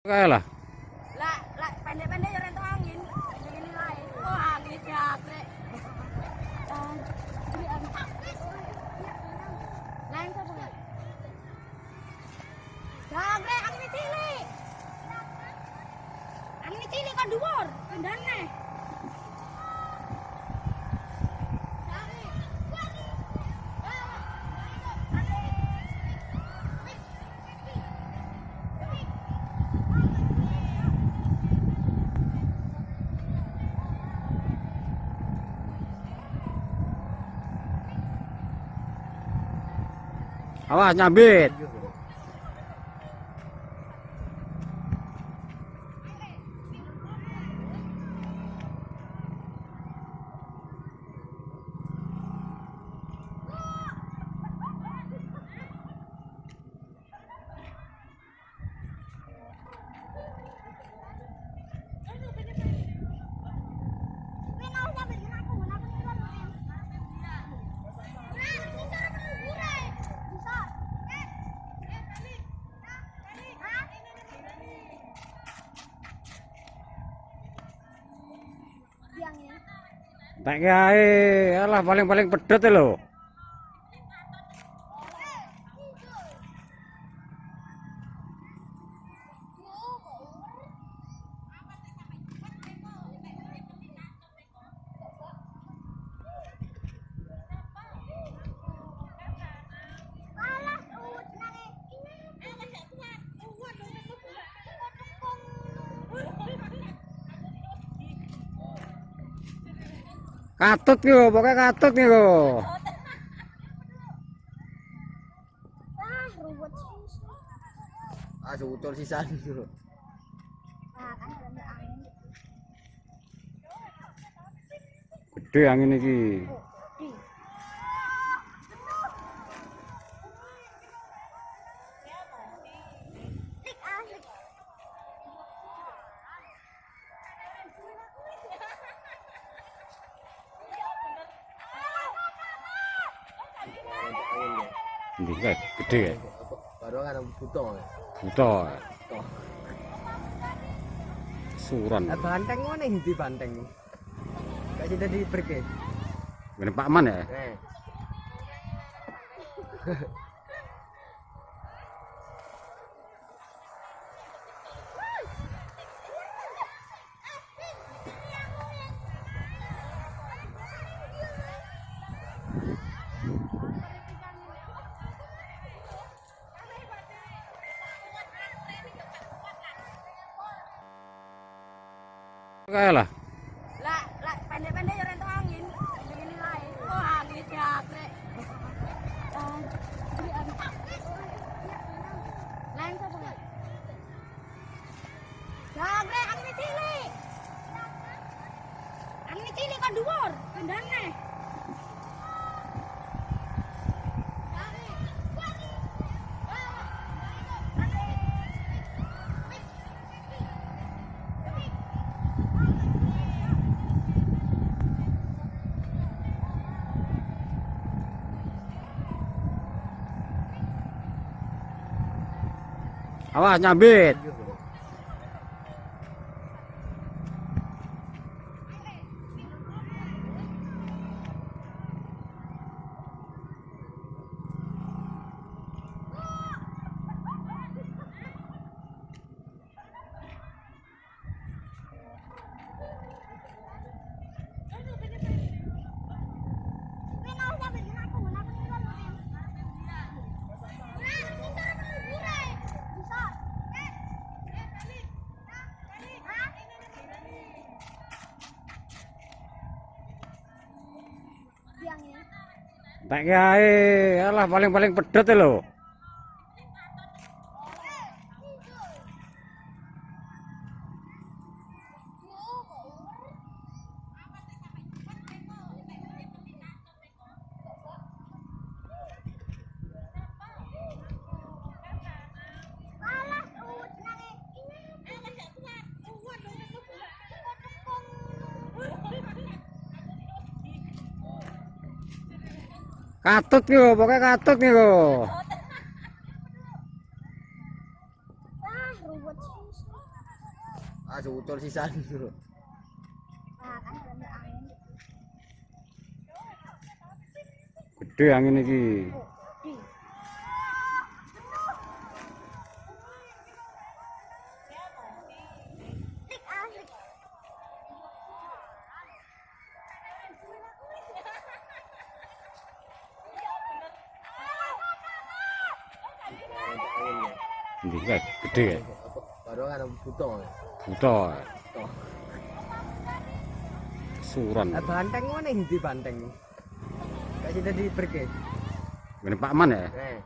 Kayak lah. Lah, pendek-pendek ya rento angin. Ini lain. Oh, angin jagre. Lain sapa enggak? Jagre angin cilik. Angin cilik kan dhuwur, pendane. Awas nyambit. Tak kae, alah paling-paling pedet lho. Katut yo, pokoknya katut yo. Ruwet sih. Ucul sisan. Nah, kan ada angin. Gede angin iki. Ini kan gede ya. Baru kan butuh. Butuh. Suran. Banteng mana hindi banteng? Kasih tadi pergi. Ini Pak Man ya. Kayak lah. Lah, pendek-pendek ya rento angin. Ini lain. Oh, angin jagre. Lain sapa enggak? Jagre angin cilik. Angin cilik kan dhuwur, pendane. Awas nyambit. Tak kae, alah paling-paling pedet lho. Katut yo, pokoknya katut yo. Ruwet sih. tak sucul sisan. Nah, kan ada angin. Gede angin iki. Lik asik. Ndi kae gede kae. Baru kan buto. Buta. Toh. Suran. Banteng mana hindi banteng? Kasih tadi pergi. Ngene Pak Man ya. Eh.